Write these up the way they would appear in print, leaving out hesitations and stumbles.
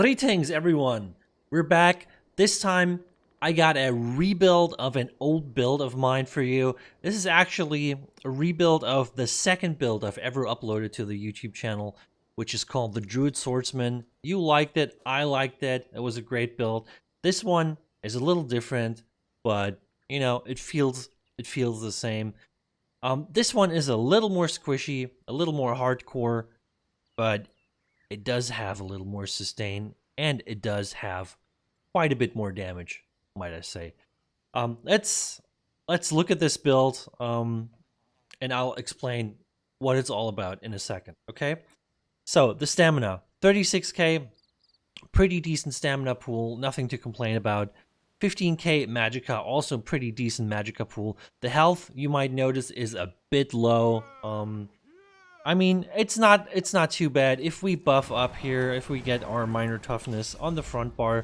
Greetings, everyone. We're back. This time, I got a rebuild of an old build of mine for you. This is actually a rebuild of the second build I've ever uploaded to the YouTube channel, which is called the Druid Swordsman. You liked it. I liked it. It was a great build. This one is a little different, but you know, it feels the same. This one is a little more squishy, a little more hardcore, but it does have a little more sustain, and it does have quite a bit more damage, might I say. Let's look at this build, and I'll explain what it's all about in a second, okay? So, the stamina, 36k, pretty decent stamina pool, nothing to complain about. 15k magicka, also pretty decent magicka pool. The health, you might notice, is a bit low. I mean, it's not too bad. If we buff up here, if we get our minor toughness on the front bar,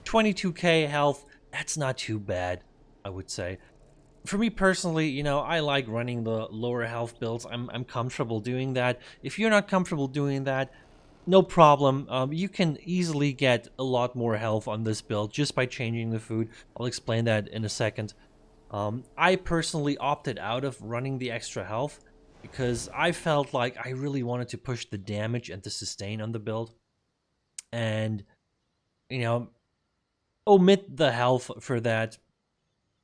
22k health, that's not too bad, I would say. For me personally, you know, I like running the lower health builds. I'm comfortable doing that. If you're not comfortable doing that, no problem. You can easily get a lot more health on this build just by changing the food. I'll explain that in a second. I personally opted out of running the extra health because I felt like I really wanted to push the damage and the sustain on the build. And, you know, omit the health for that.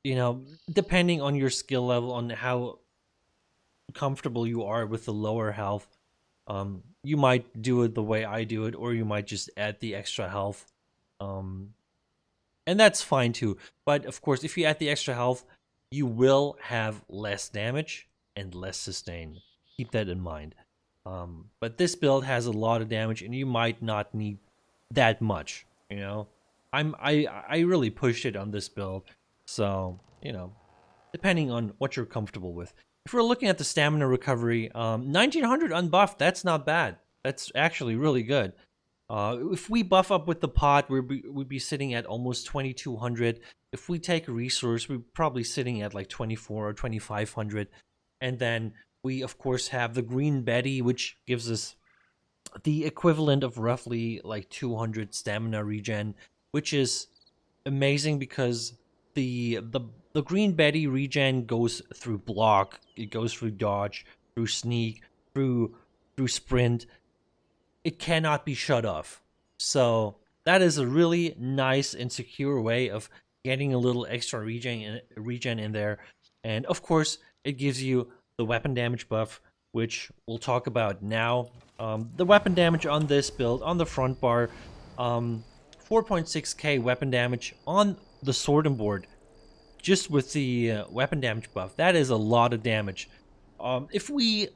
You know, depending on your skill level, on how comfortable you are with the lower health, you might do it the way I do it, or you might just add the extra health. And that's fine too. But of course, if you add the extra health, you will have less damage and less sustain. Keep that in mind. But this build has a lot of damage, and you might not need that much. You know, I really pushed it on this build, so you know, depending on what you're comfortable with. If we're looking at the stamina recovery, 1900 unbuffed, that's not bad. That's actually really good. If we buff up with the pot, we'd be sitting at almost 2200. If we take a resource, we're probably sitting at like 24 or 2500. And then we, of course, have the Green Betty, which gives us the equivalent of roughly like 200 stamina regen, which is amazing because the Green Betty regen goes through block, it goes through dodge, through sneak, through sprint. It cannot be shut off. So that is a really nice and secure way of getting a little extra regen in there. And of course, it gives you the weapon damage buff, which we'll talk about now. The weapon damage on this build, on the front bar, 4.6k weapon damage on the sword and board, just with the weapon damage buff. That is a lot of damage. If we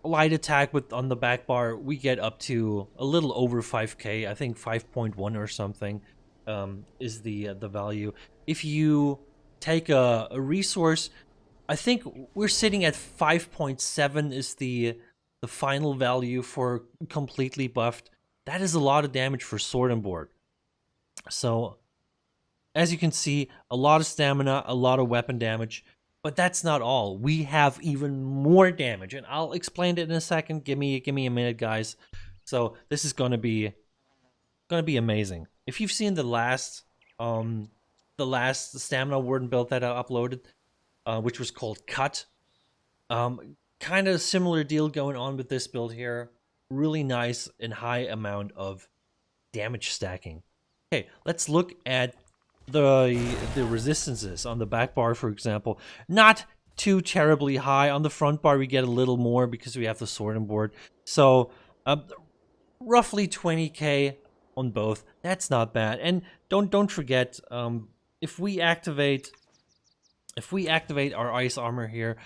light attack with on the back bar, we get up to a little over 5k. I think 5.1 or something is the value. If you take a resource, I think we're sitting at 5.7 is the final value for completely buffed. That is a lot of damage for sword and board. So as you can see, a lot of stamina, a lot of weapon damage, but that's not all. We have even more damage, and I'll explain it in a second. Give me a minute, guys. So this is gonna be amazing. If you've seen the last stamina warden build that I uploaded, which was called Cut, kind of similar deal going on with this build here. Really nice and high amount of damage stacking. Okay, let's look at the resistances on the back bar, for example. Not too terribly high. On the front bar, we get a little more because we have the sword and board. So roughly 20k on both. That's not bad. And don't forget, if we activate our ice armor here,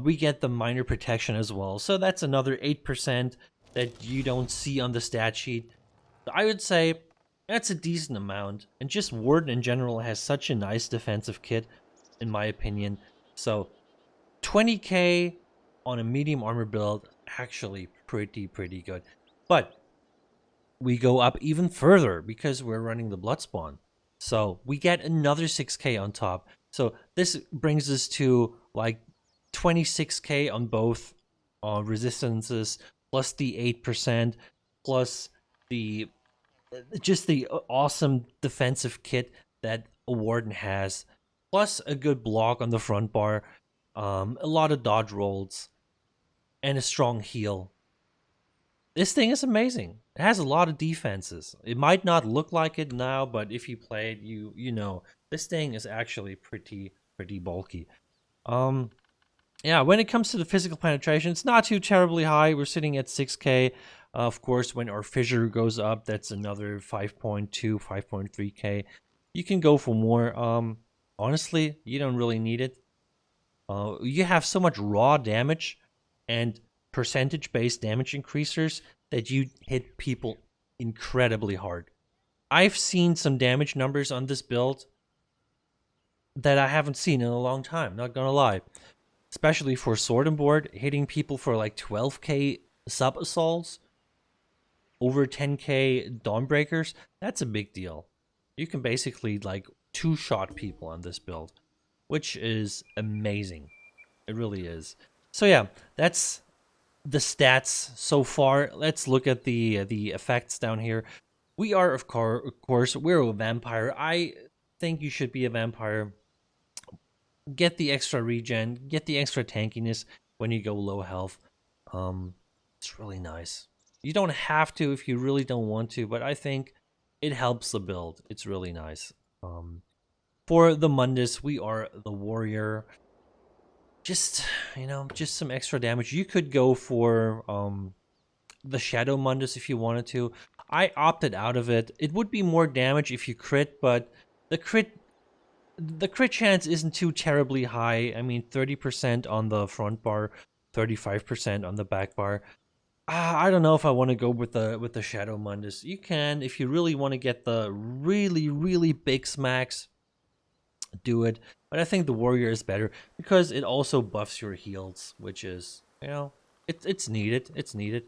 we get the minor protection as well. So that's another 8% that you don't see on the stat sheet. I would say that's a decent amount. And just Warden in general has such a nice defensive kit, in my opinion. So 20k on a medium armor build, actually pretty good. But we go up even further because we're running the Bloodspawn. So we get another 6k on top. So this brings us to like 26k on both resistances, plus the 8%, plus the just the awesome defensive kit that a Warden has, plus a good block on the front bar, a lot of dodge rolls, and a strong heal. This thing is amazing. It has a lot of defenses. It might not look like it now, but if you play it, you know this thing is actually pretty bulky. Um, yeah, when it comes to the physical penetration, it's not too terribly high. We're sitting at 6k. Of course, when our fissure goes up, that's another 5.2, 5.3k. You can go for more. Honestly, you don't really need it. You have so much raw damage and percentage-based damage increasers that you hit people incredibly hard. I've seen some damage numbers on this build that I haven't seen in a long time, not gonna lie. Especially for sword and board, hitting people for like 12k sub assaults, over 10k dawnbreakers, that's a big deal. You can basically like two-shot people on this build, which is amazing. It really is. So yeah, that's the stats so far. Let's look at the effects down here. We are of course we're a vampire. I think you should be a vampire. Get the extra regen, get the extra tankiness when you go low health. It's really nice. You don't have to if you really don't want to, but I think it helps the build. It's really nice. For the Mundus, we are the warrior. Just, just some extra damage. You could go for the Shadow Mundus if you wanted to. I opted out of it. It would be more damage if you crit, but the crit chance isn't too terribly high. I mean, 30% on the front bar, 35% on the back bar. I don't know if I want to go with the Shadow Mundus. You can, if you really want to get the really big smacks, do it. But I think the Warrior is better because it also buffs your heals, which is, it's needed. It's needed.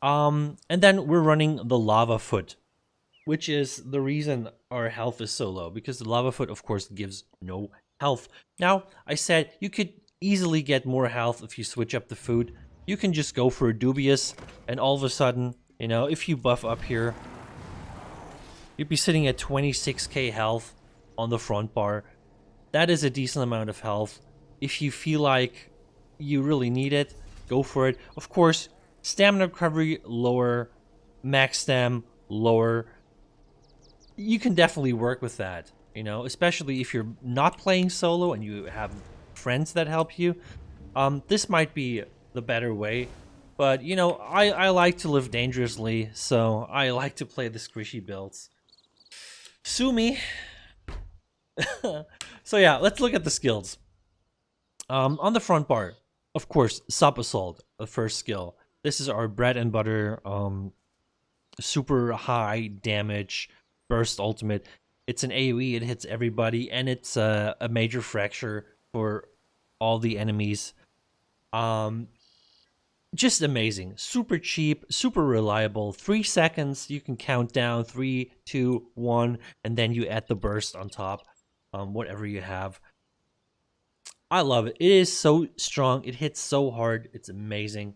And then we're running the Lava Foot, which is the reason our health is so low, because the Lava Foot, of course, gives no health. Now, I said you could easily get more health if you switch up the food. You can just go for a Dubious, and all of a sudden, if you buff up here, you'd be sitting at 26k health on the front bar. That is a decent amount of health. If you feel like you really need it, go for it. Of course, stamina recovery lower, max stam lower. You can definitely work with that, especially if you're not playing solo and you have friends that help you. This might be the better way, but I like to live dangerously, so I like to play the squishy builds. Sue me. So yeah, let's look at the skills. On the front bar, of course, Sub Assault, the first skill. This is our bread and butter, super high damage burst ultimate. It's an AoE, it hits everybody, and it's a major fracture for all the enemies. Just amazing. Super cheap, super reliable. 3 seconds, you can count down 3, 2, 1, and then you add the burst on top, whatever you have. I love it. It is so strong. It hits so hard. It's amazing.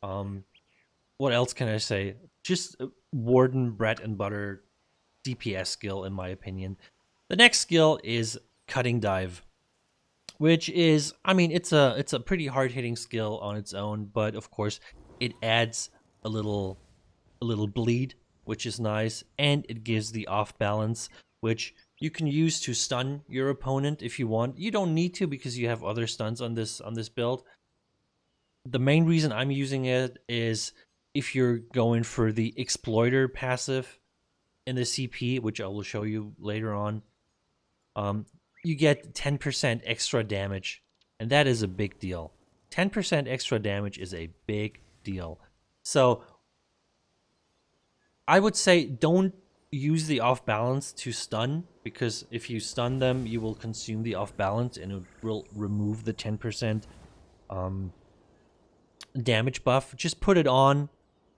What else can I say? Just Warden bread and butter DPS skill, in my opinion. The next skill is Cutting Dive, which is, it's a pretty hard hitting skill on its own, but of course it adds a little bleed, which is nice, and it gives the off balance, which you can use to stun your opponent if you want. You don't need to because you have other stuns on this build. The main reason I'm using it is if you're going for the Exploiter passive in the CP, which I will show you later on, you get 10% extra damage, and that is a big deal. 10% extra damage is a big deal. So I would say don't use the off balance to stun, because if you stun them, you will consume the off balance and it will remove the 10% damage buff. Just put it on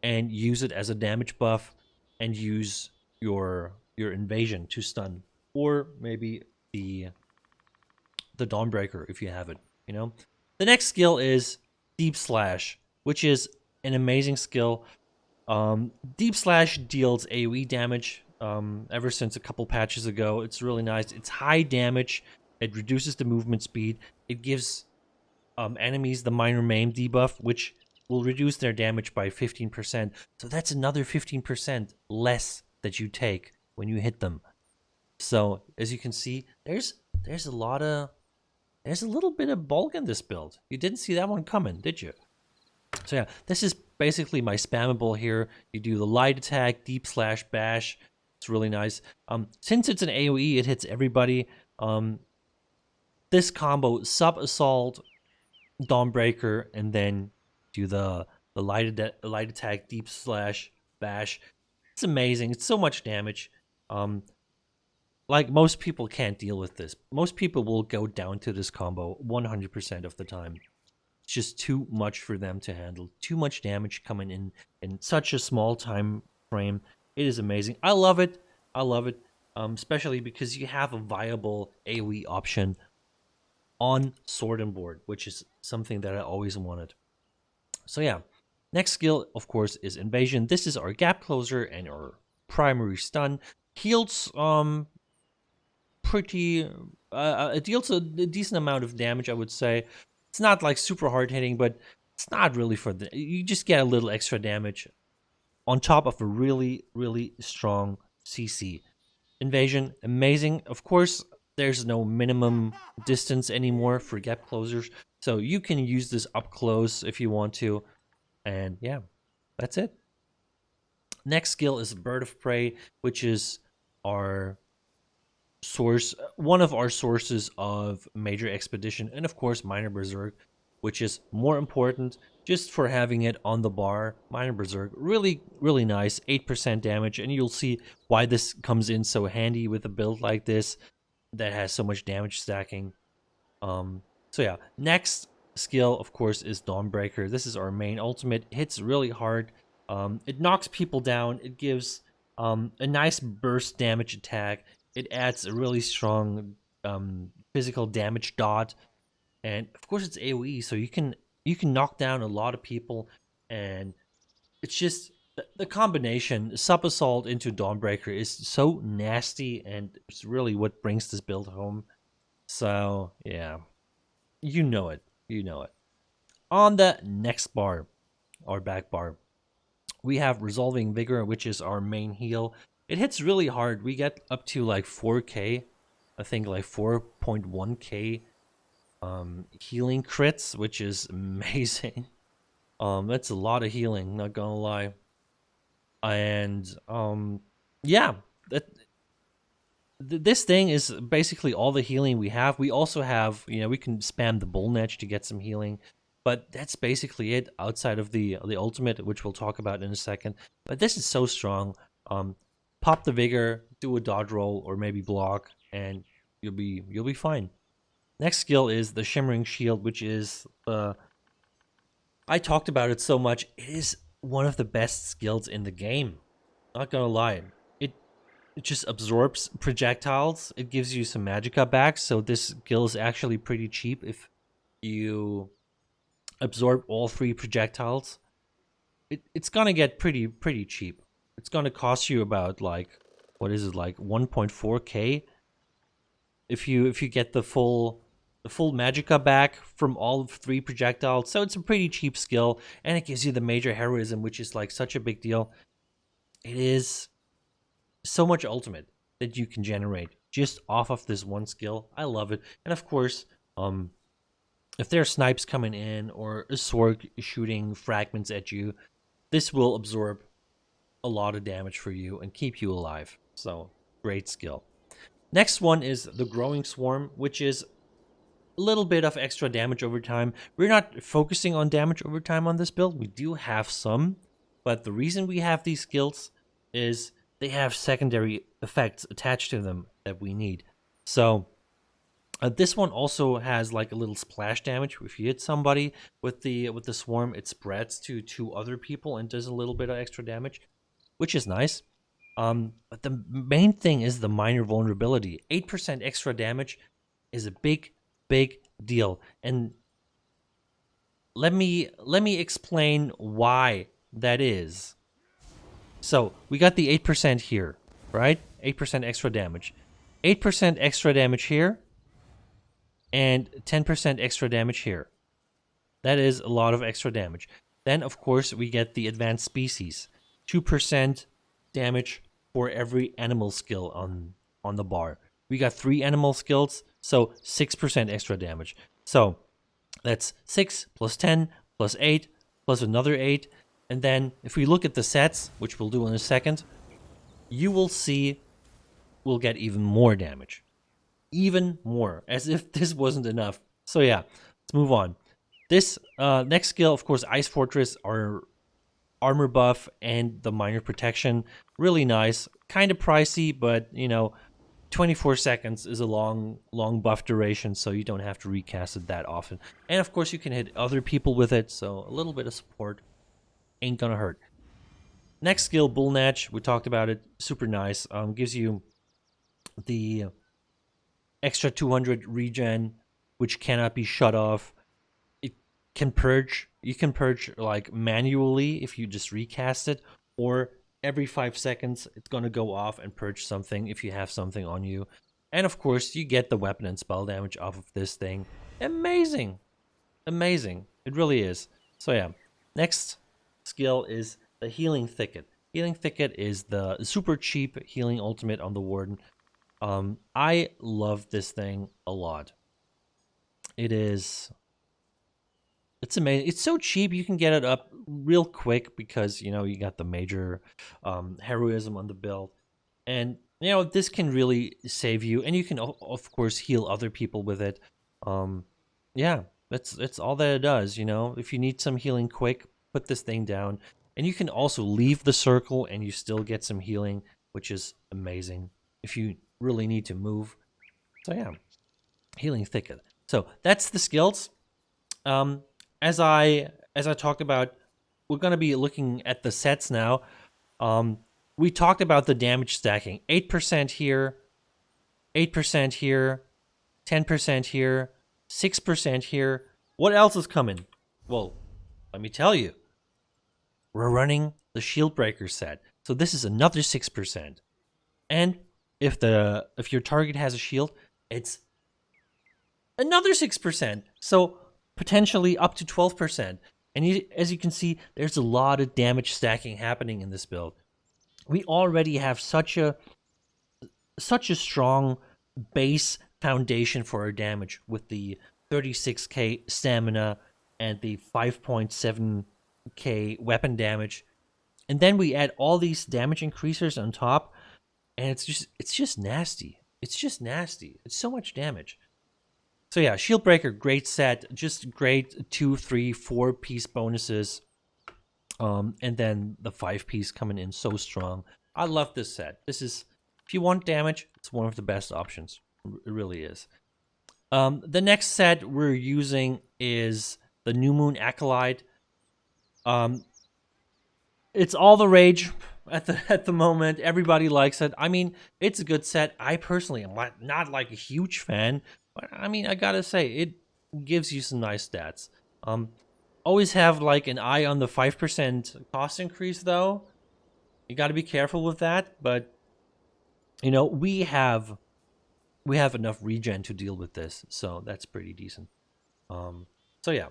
and use it as a damage buff, and use your invasion to stun, or maybe the Dawnbreaker if you have it. The next skill is Deep Slash, which is an amazing skill. Deep Slash deals AoE damage ever since a couple patches ago. It's really nice. It's high damage. It reduces the movement speed. It gives enemies the minor maim debuff, which will reduce their damage by 15%. So that's another 15% less that you take when you hit them. So as you can see, there's a lot of there's a little bit of bulk in this build. You didn't see that one coming, did you? So yeah, this is basically my spammable here. You do the light attack, deep slash, bash. It's really nice. Since it's an AoE, it hits everybody. This combo, sub assault, Dawnbreaker, and then do the light attack, deep slash, bash. It's amazing. It's so much damage. Like most people can't deal with this. Most people will go down to this combo 100% of the time. It's just too much for them to handle. Too much damage coming in such a small time frame. It is amazing. I love it. I love it. Especially because you have a viable AoE option on Sword and Board, which is something that I always wanted. So yeah, next skill, of course, is Invasion. This is our gap closer and our primary stun. Heals pretty it deals a decent amount of damage, I would say. It's not like super hard hitting, but it's not really for the you just get a little extra damage on top of a really strong CC. Invasion, amazing. Of course, there's no minimum distance anymore for gap closers, so you can use this up close if you want to. And yeah, that's it. Next skill is Bird of Prey, which is our source, one of our sources of major expedition, and of course minor berserk, which is more important just for having it on the bar. Minor berserk, really nice, 8% damage, and you'll see why this comes in so handy with a build like this that has so much damage stacking. So yeah, next skill of course is Dawnbreaker. This is our main ultimate. It hits really hard. It knocks people down. It gives a nice burst damage attack. It adds a really strong physical damage dot, and of course it's AoE, so you can knock down a lot of people, and it's just the combination sub assault into Dawnbreaker is so nasty, and it's really what brings this build home. So yeah, you know it, On the next bar, our back bar, we have Resolving Vigor, which is our main heal. It hits really hard. We get up to like 4k, I think like 4.1k healing crits, which is amazing. That's a lot of healing, not gonna lie. And yeah, this thing is basically all the healing we have. We also have, we can spam the Bull Netch to get some healing, but that's basically it outside of the ultimate, which we'll talk about in a second. But this is so strong. Pop the Vigor, do a dodge roll or maybe block, and you'll be fine. Next skill is the Shimmering Shield, which is I talked about it so much. It is one of the best skills in the game. Not gonna lie. It just absorbs projectiles. It gives you some magicka back, so this skill is actually pretty cheap if you absorb all 3 projectiles. It's gonna get pretty cheap. It's gonna cost you about like, what is it, like 1.4k if you get the full magicka back from all 3 projectiles. So it's a pretty cheap skill, and it gives you the major heroism, which is like such a big deal. It is so much ultimate that you can generate just off of this one skill. I love it. And of course, if there are snipes coming in or a sword shooting fragments at you, this will absorb a lot of damage for you and keep you alive. So great skill. Next one is the Growing Swarm, which is a little bit of extra damage over time. We're not focusing on damage over time on this build. We do have some, but the reason we have these skills is they have secondary effects attached to them that we need. So this one also has like a little splash damage. If you hit somebody with the swarm, it spreads to 2 other people and does a little bit of extra damage, which is nice. But the main thing is the minor vulnerability. 8% extra damage is a big deal, and let me explain why that is. So we got the 8% here, right? 8% extra damage. 8% extra damage here, and 10% extra damage here. That is a lot of extra damage. Then, of course, we get the advanced species. 2% damage for every animal skill on the bar. We got 3 animal skills, so 6% extra damage. So that's 6 plus 10 plus 8 plus another 8. And then if we look at the sets, which we'll do in a second, you will see we'll get even more damage. Even more, as if this wasn't enough. So yeah, let's move on. This next skill, of course, Ice Fortress, our armor buff and the minor protection. Really nice. Kind of pricey, but, you know, 24 seconds is a long buff duration, so you don't have to recast it that often. And, of course, you can hit other people with it, so a little bit of support ain't gonna hurt. Next skill, Bull Natch. We talked about it. Super nice. Gives you the extra 200 regen, which cannot be shut off. It can purge. You can purge like manually if you just recast it, or every 5 seconds it's gonna go off and purge something if you have something on you. And of course, you get the weapon and spell damage off of this thing. Amazing, amazing. It really is. So yeah, next skill is the Healing Thicket. Healing Thicket is the super cheap healing ultimate on the Warden. I love this thing a lot. It's amazing. It's so cheap, you can get it up real quick because, you know, you got the major heroism on the build. And, you know, this can really save you. And you can, of course, heal other people with it. Yeah, that's all that it does, you know. If you need some healing quick, put this thing down. And you can also leave the circle and you still get some healing, which is amazing if you really need to move. So yeah, Healing Thicket. So that's the skills. As I talked about, we're going to be looking at the sets now. We talked about the damage stacking. 8% here, 8% here, 10% here, 6% here. What else is coming? Well, let me tell you. We're running the Shield Breaker set. So this is another 6%. And if your target has a shield, it's another 6%. So potentially up to 12%. And as you can see, there's a lot of damage stacking happening in this build. We already have such a strong base foundation for our damage with the 36k stamina and the 5.7k weapon damage. And then we add all these damage increasers on top, and it's just nasty. It's just nasty. It's so much damage. So yeah, Shield Breaker, great set. Just great 2, 3, 4 piece bonuses. And then the 5 piece coming in so strong. I love this set. This is, if you want damage, it's one of the best options. It really is. The next set we're using is the New Moon Acolyte. It's all the rage at the moment. Everybody likes it. I mean, it's a good set. I personally am not like a huge fan, but I mean, I gotta say, it gives you some nice stats. Always have like an eye on the 5% cost increase though. You got to be careful with that, but you know, we have enough regen to deal with this, so that's pretty decent. So yeah,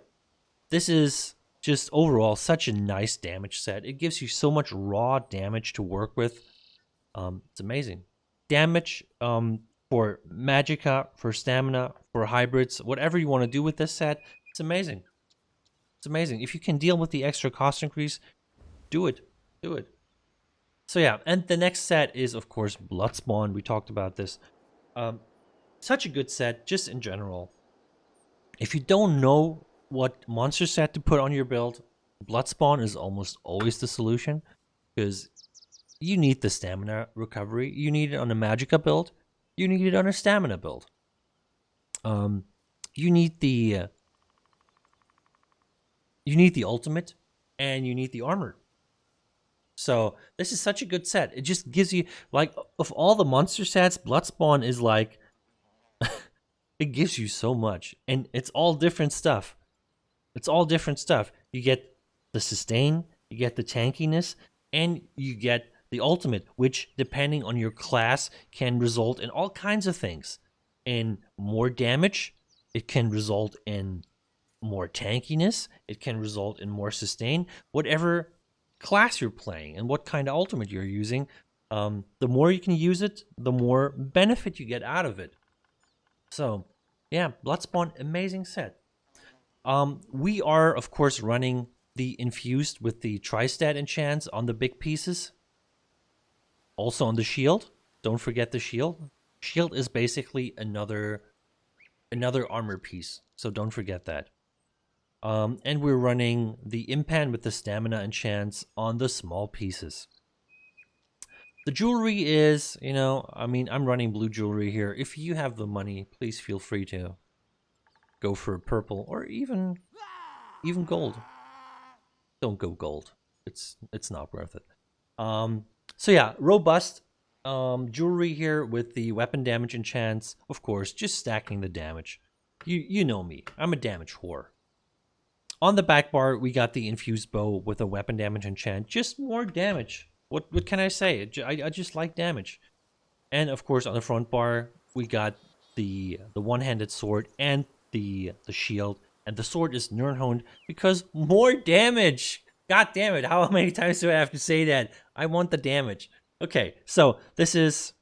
this is just overall such a nice damage set. It gives you so much raw damage to work with. It's amazing. Damage for magicka, for stamina, for hybrids, whatever you want to do with this set, it's amazing. It's amazing. If you can deal with the extra cost increase, do it. Do it. So yeah, and the next set is, of course, Bloodspawn. We talked about this. Such a good set, just in general. If you don't know what monster set to put on your build, Bloodspawn is almost always the solution, because you need the stamina recovery. You need it on a magicka build. You need it on a stamina build. You need the ultimate, and you need the armor. So this is such a good set. It just gives you, like, of all the monster sets, Bloodspawn is like, it gives you so much, and it's all different stuff. It's all different stuff. You get the sustain, you get the tankiness, And you get the ultimate, which, depending on your class, can result in all kinds of things. In more damage, it can result in more tankiness, it can result in more sustain. Whatever class you're playing and what kind of ultimate you're using, the more you can use it, the more benefit you get out of it. So, yeah, Bloodspawn, amazing set. We are, of course, running the infused with the Tri-Stat enchants on the big pieces. Also on the shield. Don't forget the shield. Shield is basically another armor piece, so don't forget that. And we're running the impan with the stamina enchants on the small pieces. The jewelry is, I mean, I'm running blue jewelry here. If you have the money, please feel free to go for purple or even gold. Don't go gold. It's not worth it. So yeah, robust jewelry here with the weapon damage enchants. Of course, just stacking the damage. You know me. I'm a damage whore. On the back bar, we got the infused bow with a weapon damage enchant. Just more damage. What can I say? I just like damage. And of course, on the front bar, we got the one-handed sword and the shield. And the sword is Nirnhoned because more damage. God damn it! How many times do I have to say that? I want the damage. Okay, so this is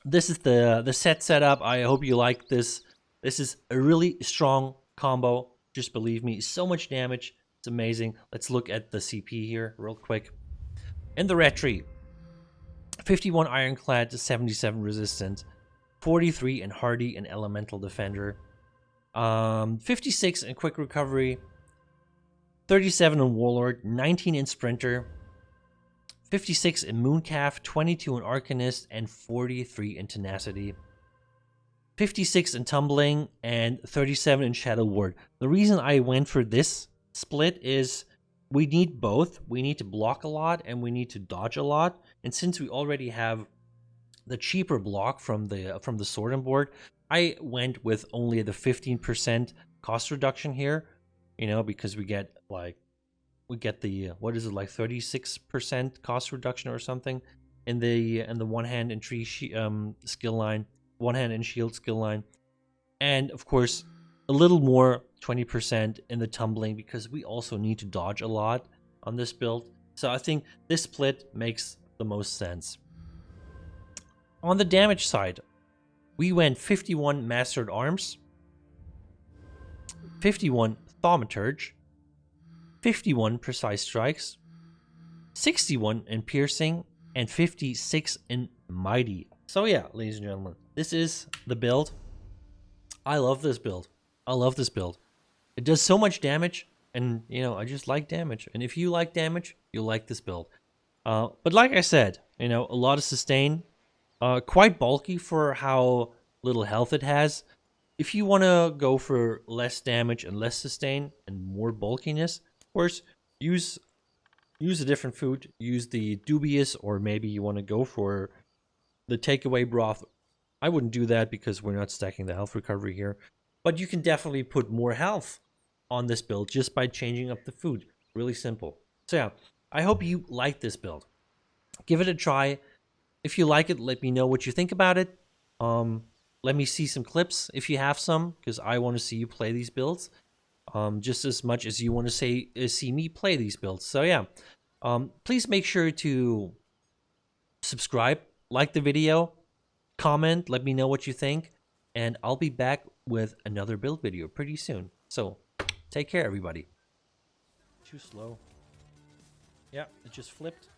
the set setup. I hope you like this. This is a really strong combo. Just believe me, so much damage. It's amazing. Let's look at the CP here real quick. In the red tree, 51 ironclad to 77 resistant, 43 in hardy and elemental defender, 56 in quick recovery, 37 in warlord, 19 in sprinter, 56 in mooncalf, 22 in arcanist, and 43 in tenacity. 56 in tumbling and 37 in shadow ward. The reason I went for this split is we need both. We need to block a lot and we need to dodge a lot. And since we already have the cheaper block from the sword and board, I went with only the 15% cost reduction here. Because we get the what is it, like 36% cost reduction or something in the one hand and tree skill line. One hand and shield skill line, and of course a little more 20% in the tumbling because we also need to dodge a lot on this build. So I think this split makes the most sense. On the damage side, we went 51 mastered arms, 51 thaumaturge, 51 precise strikes, 61 in piercing, and 56 in mighty. So yeah, ladies and gentlemen, this is the build. I love this build. It does so much damage, and I just like damage. And if you like damage, you'll like this build. But like I said, a lot of sustain, quite bulky for how little health it has. If you want to go for less damage and less sustain and more bulkiness, of course, use a different food. Use the dubious, or maybe you want to go for the takeaway broth. I wouldn't do that because we're not stacking the health recovery here. But you can definitely put more health on this build just by changing up the food. Really simple. So yeah, I hope you like this build. Give it a try. If you like it, let me know what you think about it. Let me see some clips if you have some, because I want to see you play these builds just as much as you want to see me play these builds. So yeah, please make sure to subscribe, like the video, comment, let me know what you think, and I'll be back with another build video pretty soon. So take care, everybody. Too slow. Yeah, it just flipped.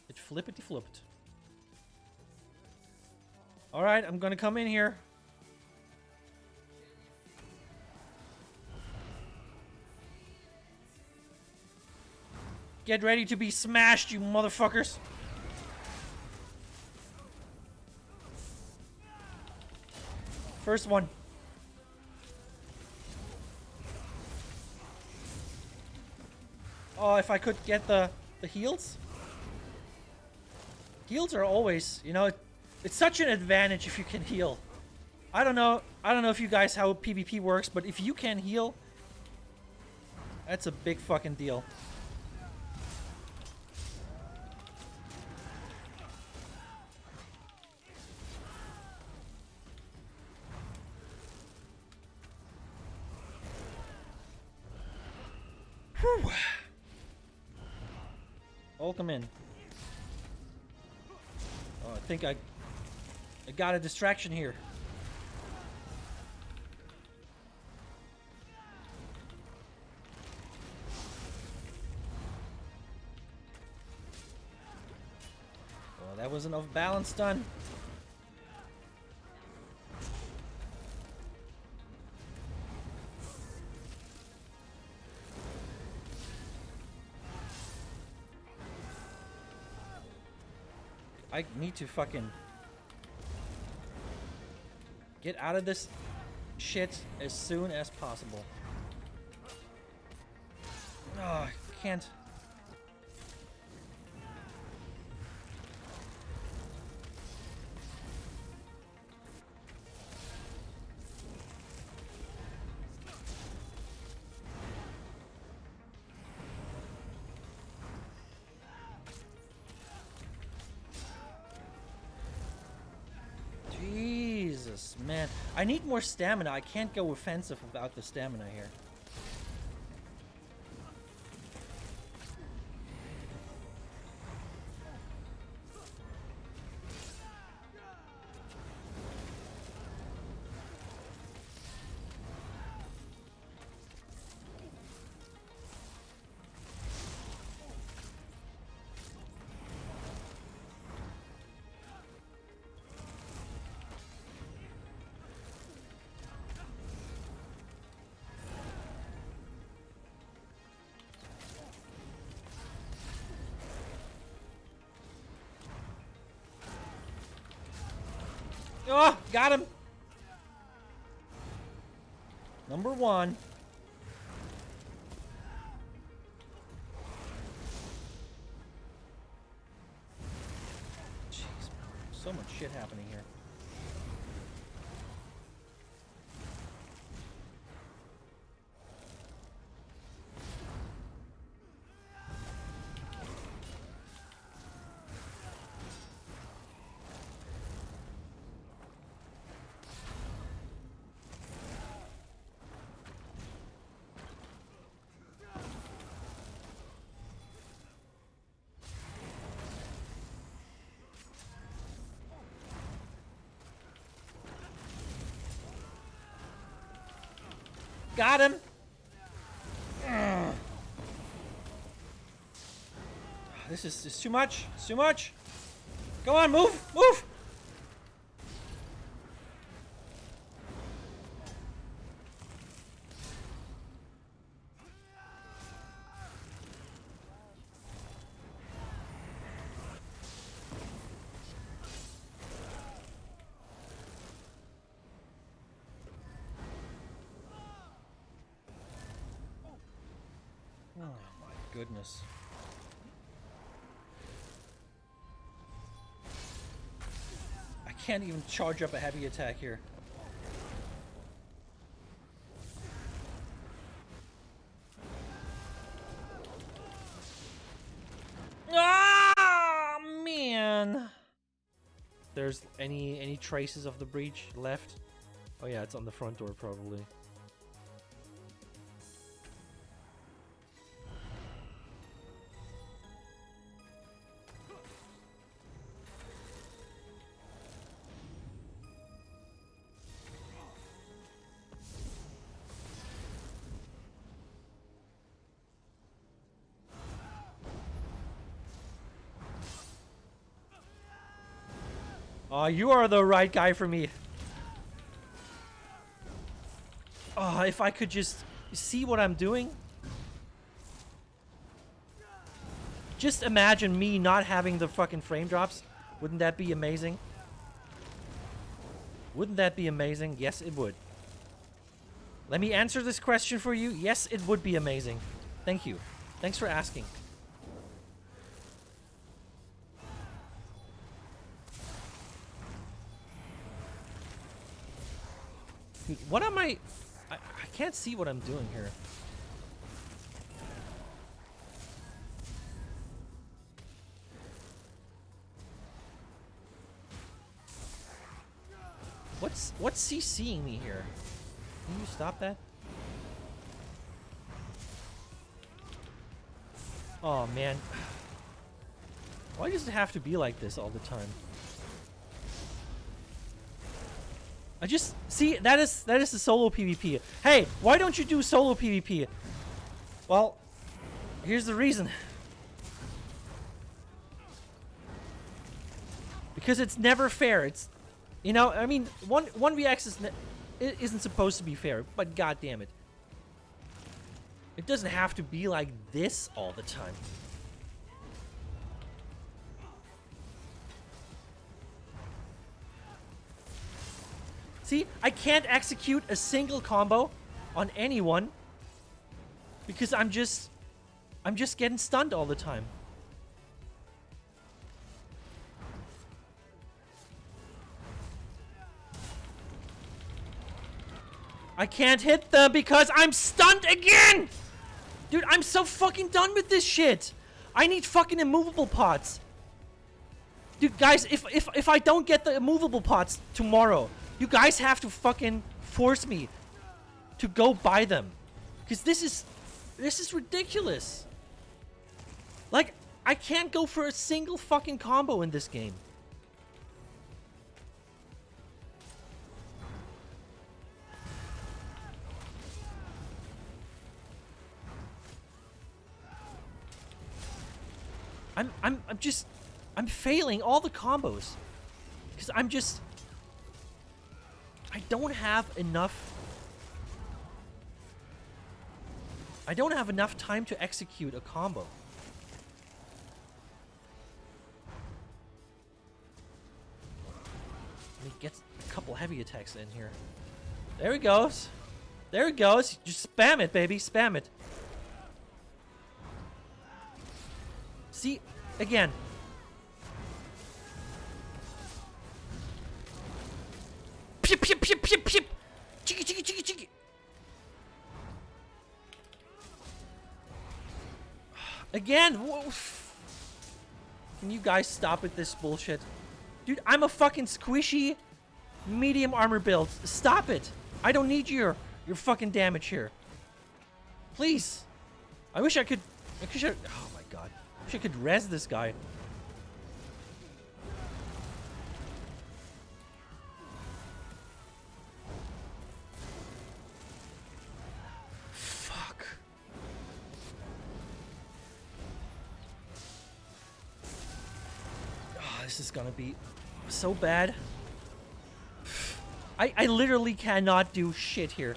It flippity-flipped. All right, I'm gonna come in here. Get ready to be smashed, you motherfuckers. First one. Oh, if I could get the heals. Heals are always, it's such an advantage if you can heal. I don't know if you guys how PvP works, but if you can heal, that's a big fucking deal. Woo! All come in. Oh, I think I got a distraction here. Oh, that wasn't off balance done. I need to fucking get out of this shit as soon as possible. Oh, I can't. Jesus, man. I need more stamina. I can't go offensive without the stamina here. Oh, got him. Number one. Jeez, so much shit happening here. Got him! Ugh. This is too much. It's too much. Go on, move! Move! Oh my goodness. I can't even charge up a heavy attack here. Ah, man. There's any traces of the breach left? Oh yeah, it's on the front door probably. Oh, you are the right guy for me. Oh, if I could just see what I'm doing. Just imagine me not having the fucking frame drops. Wouldn't that be amazing? Wouldn't that be amazing? Yes, it would. Let me answer this question for you. Yes, it would be amazing. Thank you. Thanks for asking. What am I can't see what I'm doing here. What's he seeing me here? Can you stop that? Oh, man. Why does it have to be like this all the time? I just... See, that is the solo PvP. Hey, why don't you do solo PvP? Well, here's the reason. Because it's never fair. It's... You know, I mean, 1v1 isn't supposed to be fair, but god damn it. It doesn't have to be like this all the time. See, I can't execute a single combo on anyone because I'm just getting stunned all the time. I can't hit them because I'm stunned again! Dude, I'm so fucking done with this shit! I need fucking immovable pots. Dude, guys, if I don't get the immovable pots tomorrow, you guys have to fucking force me to go buy them. Because this is ridiculous. Like, I can't go for a single fucking combo in this game. I'm failing all the combos. Because I don't have enough time to execute a combo. Let me get a couple heavy attacks in here. There he goes. There he goes. Just spam it, baby. Spam it. See? Again. Pip, pip, pip, pip, pip. Chiki, chiki, chiki, chiki. Again. Whoa. Can you guys stop with this bullshit? Dude, I'm a fucking squishy medium armor build. Stop it. I don't need your fucking damage here. Please. I wish I could... oh my god. I wish I could res this guy. Fuck. Oh, this is gonna be so bad. I literally cannot do shit here.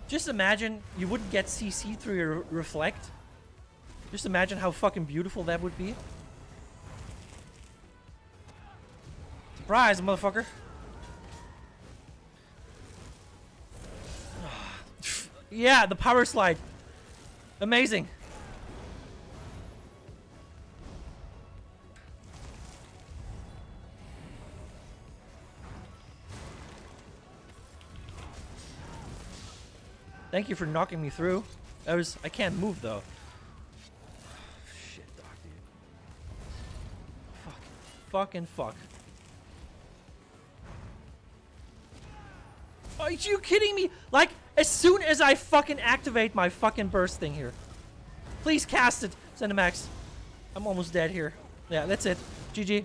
Just imagine you wouldn't get CC through your reflect. Just imagine how fucking beautiful that would be. Surprise, motherfucker. Yeah, the power slide. Amazing. Thank you for knocking me through. I can't move though. Shit, dog, dude. Fuck. Fucking fuck. Are you kidding me? Like, as soon as I fucking activate my fucking burst thing here. Please cast it, Zenimax. I'm almost dead here. Yeah, that's it. GG.